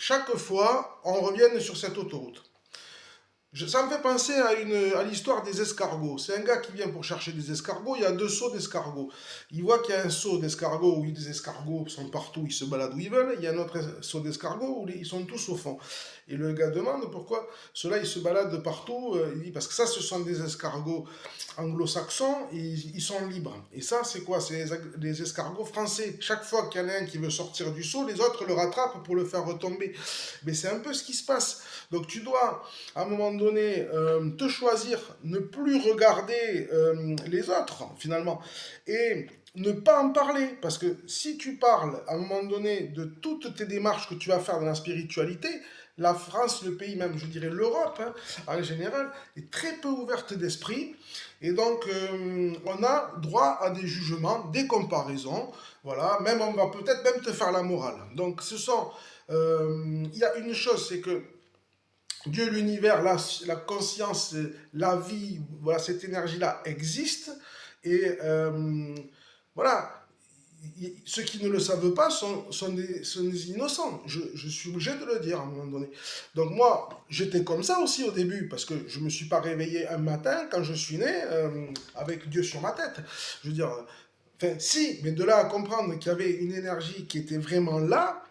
chaque fois, on revienne sur cette autoroute. Ça me fait penser à l'histoire des escargots. C'est un gars qui vient pour chercher des escargots, il y a deux seaux d'escargots. Il voit qu'il y a un seau d'escargots où les escargots sont partout, ils se baladent où ils veulent. Il y a un autre seau d'escargots où ils sont tous au fond. Et le gars demande pourquoi ceux-là, ils se baladent partout. Il dit parce que ça, ce sont des escargots anglo-saxons et ils sont libres. Et ça, c'est quoi? C'est les escargots français. Chaque fois qu'il y en a un qui veut sortir du seau, les autres le rattrapent pour le faire retomber. Mais c'est un peu ce qui se passe. Donc tu dois, à un moment donné, te choisir, ne plus regarder les autres, finalement, et ne pas en parler. Parce que si tu parles, à un moment donné, de toutes tes démarches que tu vas faire dans la spiritualité, la France, le pays même, je dirais l'Europe, hein, en général, est très peu ouverte d'esprit. Et donc, on a droit à des jugements, des comparaisons. Voilà, même on va peut-être même te faire la morale. Donc, il y a une chose, c'est que Dieu, l'univers, la conscience, la vie, voilà, cette énergie-là existe. Et voilà, ceux qui ne le savent pas sont des innocents. Je suis obligé de le dire à un moment donné. Donc moi, j'étais comme ça aussi au début, parce que je ne me suis pas réveillé un matin quand je suis né avec Dieu sur ma tête. Je veux dire, enfin si, mais de là à comprendre qu'il y avait une énergie qui était vraiment là,